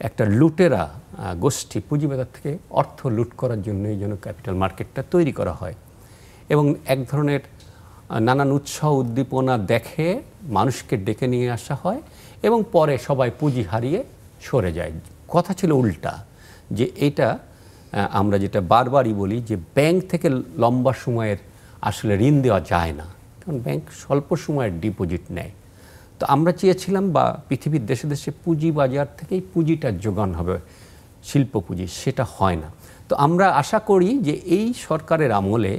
একটা লুটেরা গোষ্ঠী পুঁজিবাজার থেকে অর্থ লুট করার জন্য এই জন্য ক্যাপিটাল মার্কেটটা তৈরি করা হয় এবং এক ধরনের নানান উৎসাহ উদ্দীপনা দেখে মানুষকে ডেকে নিয়ে আসা হয় এবং পরে সবাই পুঁজি হারিয়ে সরে যায়। কথা ছিল উল্টা, যে এটা আমরা যেটা বারবারই বলি যে ব্যাংক থেকে লম্বা সময়ের আসলে ঋণ দেওয়া যায় না, কারণ ব্যাংক স্বল্প সময়ের ডিপোজিট নেয়। তো আমরা চেয়েছিলাম বা পৃথিবীর দেশে দেশে পুঁজি বাজার থেকেই পুঁজিটা যোগান হবে, শিল্প পুঁজি, সেটা হয় না। তো আমরা আশা করি যে এই সরকারের আমলে,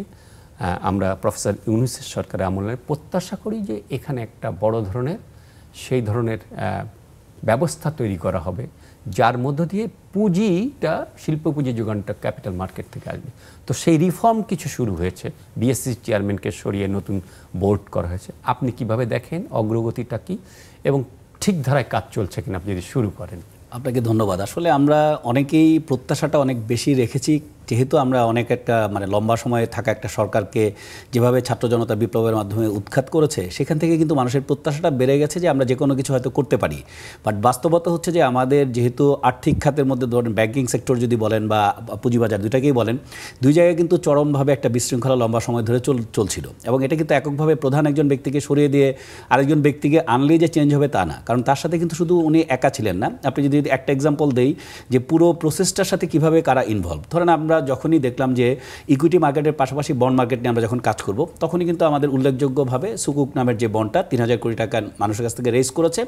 আমরা প্রফেসর ইউনূসের সরকারের আমলে প্রত্যাশা করি যে এখানে একটা বড় ধরনের সেই ধরনের ব্যবস্থা তৈরি করা হবে যার মধ্য দিয়ে পুঁজিটা, শিল্প পুঁজি যোগানটা ক্যাপিটাল মার্কেট থেকে আসবে। তো সেই রিফর্ম কিছু শুরু হয়েছে, বিএসসি চেয়ারম্যানকে সরিয়ে নতুন বোর্ড করা হয়েছে। আপনি কিভাবে দেখেন, অগ্রগতিটা কি এবং ঠিক ধারায় কাজ চলছে কিনা আপনি যদি শুরু করেন। আপনাকে ধন্যবাদ। আসলে আমরা অনেকেই প্রত্যাশাটা অনেক বেশি রেখেছি, যেহেতু আমরা অনেক একটা লম্বা সময়ে থাকা একটা সরকারকে যেভাবে ছাত্র জনতা বিপ্লবের মাধ্যমে উৎখাত করেছে, সেখান থেকে কিন্তু মানুষের প্রত্যাশাটা বেড়ে গেছে যে আমরা যে কোনো কিছু হয়তো করতে পারি। বাট বাস্তবতা হচ্ছে যে আমাদের যেহেতু আর্থিক খাতের মধ্যে ধরেন ব্যাংকিং সেক্টর যদি বলেন বা পুঁজিবাজার, দুটাকেই বলেন, দুই জায়গায় কিন্তু চরমভাবে একটা বিশৃঙ্খলা লম্বা সময় ধরে চলছিল এবং এটা কিন্তু এককভাবে প্রধান একজন ব্যক্তিকে সরিয়ে দিয়ে আরেকজন ব্যক্তিকে আনলেই যে চেঞ্জ হবে তা না, কারণ তার সাথে কিন্তু শুধু উনি একা ছিলেন না। আপনি যদি একটা এক্সাম্পল দেই যে পুরো প্রসেসটার সাথে কিভাবে কারা ইনভলভ, ধরেন আমরা যখনই দেখলাম যে ইকুইটি মার্কেটের পাশাপাশি বন্ড মার্কেট নিয়ে আমরা যখন কাজ করব, তখনই কিন্তু আমাদের উল্লেখযোগ্যভাবে সুকুক নামের যে বন্ডটা ৩,০০০ কোটি টাকা মানুষের কাছ থেকে রেজ করেছে,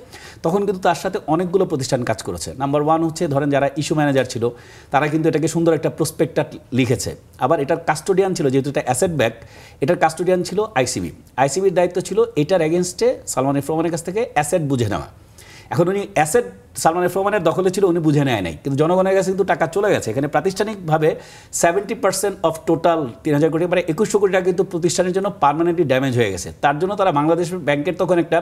তখন কিন্তু তার সাথে অনেকগুলো প্রতিষ্ঠান কাজ করেছে। নাম্বার ওয়ান হচ্ছে ধরেন যারা ইস্যু ম্যানেজার ছিল, তারা কিন্তু এটাকে সুন্দর একটা প্রসপেক্টার লিখেছে। আবার এটার কাস্টোডিয়ান ছিল, যেহেতু এটা অ্যাসেট ব্যাক, এটার কাস্টোডিয়ান ছিল আইসিবি। আইসিবির দায়িত্ব ছিল এটার এগেনস্টে সালমান এফ রহমানের কাছ থেকে অ্যাসেট বুঝে নেওয়া। এখন উনি অ্যাসেট সালমান এফ রহমানের দখলে ছিল, উনি বুঝে নেয় নাই, কিন্তু জনগণের কাছে কিন্তু টাকা চলে গেছে। এখানে প্রাতিষ্ঠানিকভাবে 70% অফ টোটাল ৩,০০০ কোটি, মানে ২১০০ কোটি টাকা কিন্তু প্রতিষ্ঠানের জন্য পার্মানেন্টলি ড্যামেজ হয়ে গেছে। তার জন্য তারা বাংলাদেশ ব্যাংকের তখন একটা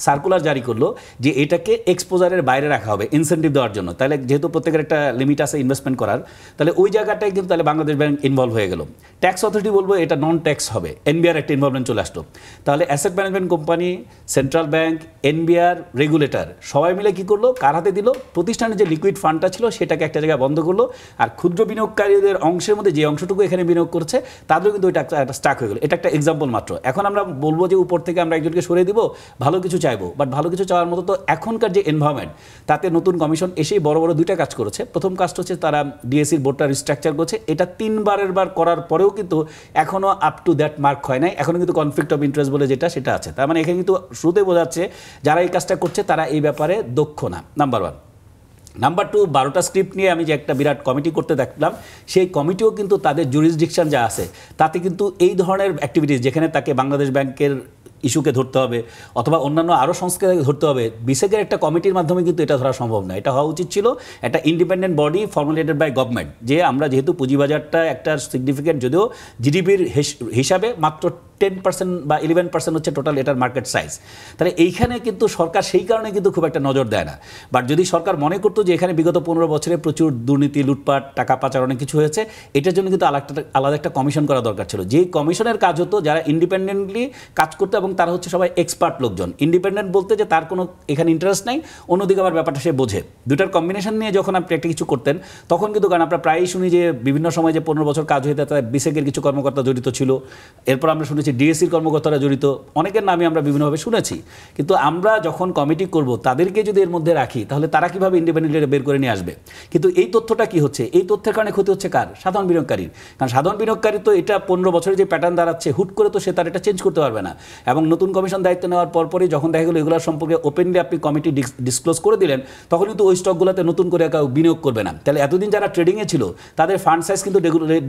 সার্কুলার জারি করলো যে এটাকে এক্সপোজারের বাইরে রাখা হবে ইনসেন্টিভ দেওয়ার জন্য। তাহলে যেহেতু প্রত্যেকের একটা লিমিট আছে ইনভেস্টমেন্ট করার, তাহলে ওই জায়গাটায় কিন্তু তাহলে বাংলাদেশ ব্যাংক ইনভলভ হয়ে গেল। ট্যাক্স অথরিটি বলবো এটা নন ট্যাক্স হবে, এনবিআর একটা ইনভলভমেন্ট চলে আসলো। তাহলে asset management company, central bank, NBR, regulator সবাই মিলে কি করলো, কার হাতে দিল, প্রতিষ্ঠানের যে লিকুইড ফান্ডটা ছিল সেটাকে একটা জায়গায় বন্ধ করলো, আর ক্ষুদ্র বিনিয়োগকারীদের অংশের মধ্যে যে অংশটুকু এখানে বিনিয়োগ করছে তাদেরও কিন্তু ওইটা একটা স্টাক হয়ে গেল। এটা একটা এক্সাম্পল মাত্র। এখন আমরা বলবো যে উপর থেকে আমরা একজনকে সরিয়ে দিব, ভালো কিছু চাইবো, বাট ভালো কিছু চাওয়ার মতো তো এখনকার যে এনভায়রনমেন্ট, তাতে নতুন কমিশন এসেই বড় বড় দুইটা কাজ করেছে। প্রথম কাজটা হচ্ছে তারা ডিএসসির বোর্ডটা রিস্ট্রাকচার করছে। এটা 3বারের বার করার পরেও কিন্তু এখনও আপ টু দ্যাট মার্ক হয় নাই, এখনও কিন্তু কনফ্লিক্ট অফ ইন্টারেস্ট বলে যেটা সেটা আছে। তার মানে এখানে কিন্তু শুরুতে বোঝাচ্ছে যারা এই কাজটা করছে তারা এই ব্যাপারে দক্ষ না, নাম্বার ওয়ান। নাম্বার টু, 12টা স্ক্রিপ্ট নিয়ে আমি যে একটা বিরাট কমিটি করতে দেখলাম, সেই কমিটিও কিন্তু তাদের জুরিসডিকশন যা আছে তাতে কিন্তু এই ধরনের অ্যাক্টিভিটিস, যেখানে তাকে বাংলাদেশ ব্যাংকের ইস্যুকে ধরতে হবে অথবা অন্যান্য আরও সংস্কারকে ধরতে হবে, বিসেকের একটা কমিটির মাধ্যমে কিন্তু এটা ধরা সম্ভব না। এটা হওয়া উচিত ছিল একটা independent body formulated by government, যে আমরা যেহেতু পুঁজিবাজারটা একটা সিগনিফিকেন্ট, যদিও জিডিপির হিসাবে মাত্র 10% বা 11% হচ্ছে টোটাল এটার মার্কেট সাইজ, তাহলে এইখানে কিন্তু সরকার সেই কারণে কিন্তু খুব একটা নজর দেয় না। বাট যদি সরকার মনে করতো যে এখানে বিগত 15 বছরে প্রচুর দুর্নীতি, লুটপাট, টাকা পাচার অনেক কিছু হয়েছে, এটার জন্য কিন্তু আলাদা একটা কমিশন করা দরকার ছিল, যে কমিশনের কাজ হতো যারা ইন্ডিপেন্ডেন্টলি কাজ করতো এবং তারা হচ্ছে সবাই এক্সপার্ট লোকজন। ইন্ডিপেন্ডেন্ট বলতে যে তার কোনো এখানে ইন্টারেস্ট নাই, অন্যদিকে আবার ব্যাপারটা সে বোঝে। দুটার কম্বিনেশন নিয়ে যখন আপনি একটা কিছু করতেন, তখন কিন্তু কারণ আমরা প্রায়ই শুনি যে বিভিন্ন সময় যে 15 বছর কাজ হইতে তাদের বিসেকের কিছু কর্মকর্তা জড়িত ছিল, এরপর আমরা শুনেছি ডিএসসির কর্মকর্তারা জড়িত, অনেকের নামে আমরা বিভিন্নভাবে শুনেছি। কিন্তু আমরা যখন কমিটি করব তাদেরকে যদি এর মধ্যে রাখি, তাহলে তারা কীভাবে ইন্ডিপেন্ডেন্টলি বের করে নিয়ে আসবে? কিন্তু এই তথ্যটা কি হচ্ছে, এই তথ্যের কারণে ক্ষতি হচ্ছে কার? সাধারণ বিনিয়োগকারীর। কারণ সাধারণ বিনিয়োগকারী তো এটা 15 বছরের যে প্যাটার্ন দাঁড়াচ্ছে, হুট করে তো সে তার এটা চেঞ্জ করতে পারবে না। এবং নতুন কমিশন দায়িত্ব নেওয়ার পরপরই যখন দেখা গেলো এগুলোর সম্পর্কে ওপেনলি আপনি কমিটি ডিসক্লোজ করে দিলেন, তখন কিন্তু ওই স্টকগুলোতে নতুন করে কেউ বিনিয়োগ করবে না। তাহলে এতদিন যারা ট্রেডিংয়ে ছিল তাদের ফান্ড সাইজ কিন্তু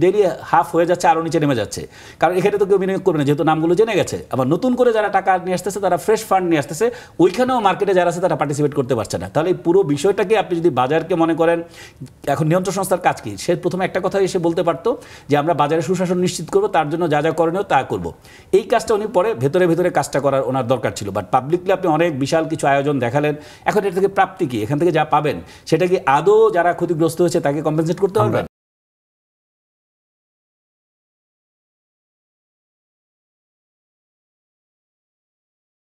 ডেলি হাফ হয়ে যাচ্ছে, আরও নিচে নেমে যাচ্ছে, কারণ এখানে তো কেউ বিনিয়োগ করবে না, যেহেতু নামগুলো জেনে গেছে। আবার নতুন করে যারা টাকা নিয়ে আসতেছে, তারা ফ্রেশ ফান্ড নিয়ে আসতেছে, ওইখানেও মার্কেটে যারা আছে তারা পার্টিসিপেট করতে পারছে না। তাহলে এই পুরো বিষয়টাকে আপনি যদি বাজারকে মনে করেন, এখন নিয়ন্ত্রণ সংস্থার কাজ কি? সে প্রথমে একটা কথা এসে বলতে পারতো যে আমরা বাজারে সুশাসন নিশ্চিত করবো, তার জন্য যা যা করণীয় তা করবো। এই কাজটা উনি পরে ভেতরে ভেতরে কাজটা করার ওনার দরকার ছিল। বাট পাবলিকলি আপনি অনেক বিশাল কিছু আয়োজন দেখালেন, এখন এর থেকে প্রাপ্তি কি? এখান থেকে যা পাবেন সেটা কি আদৌ যারা ক্ষতিগ্রস্ত হয়েছে তাকে কম্পেনসেট করতে পারবেন?